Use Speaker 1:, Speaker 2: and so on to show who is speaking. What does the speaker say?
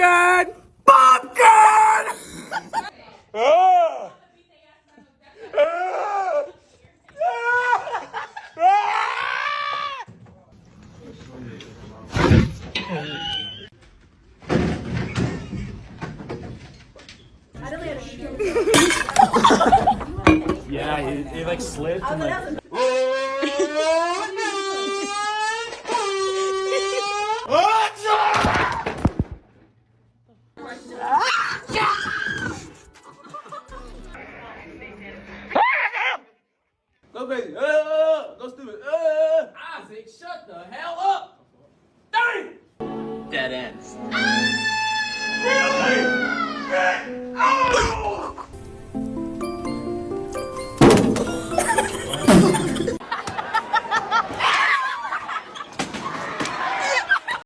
Speaker 1: Pumpkin! Pumpkin!
Speaker 2: Yeah, it like slipped and like.
Speaker 1: Go crazy. Go stupid.
Speaker 3: Isaac, shut the hell up! Dang!
Speaker 2: Dead ends.
Speaker 1: Really?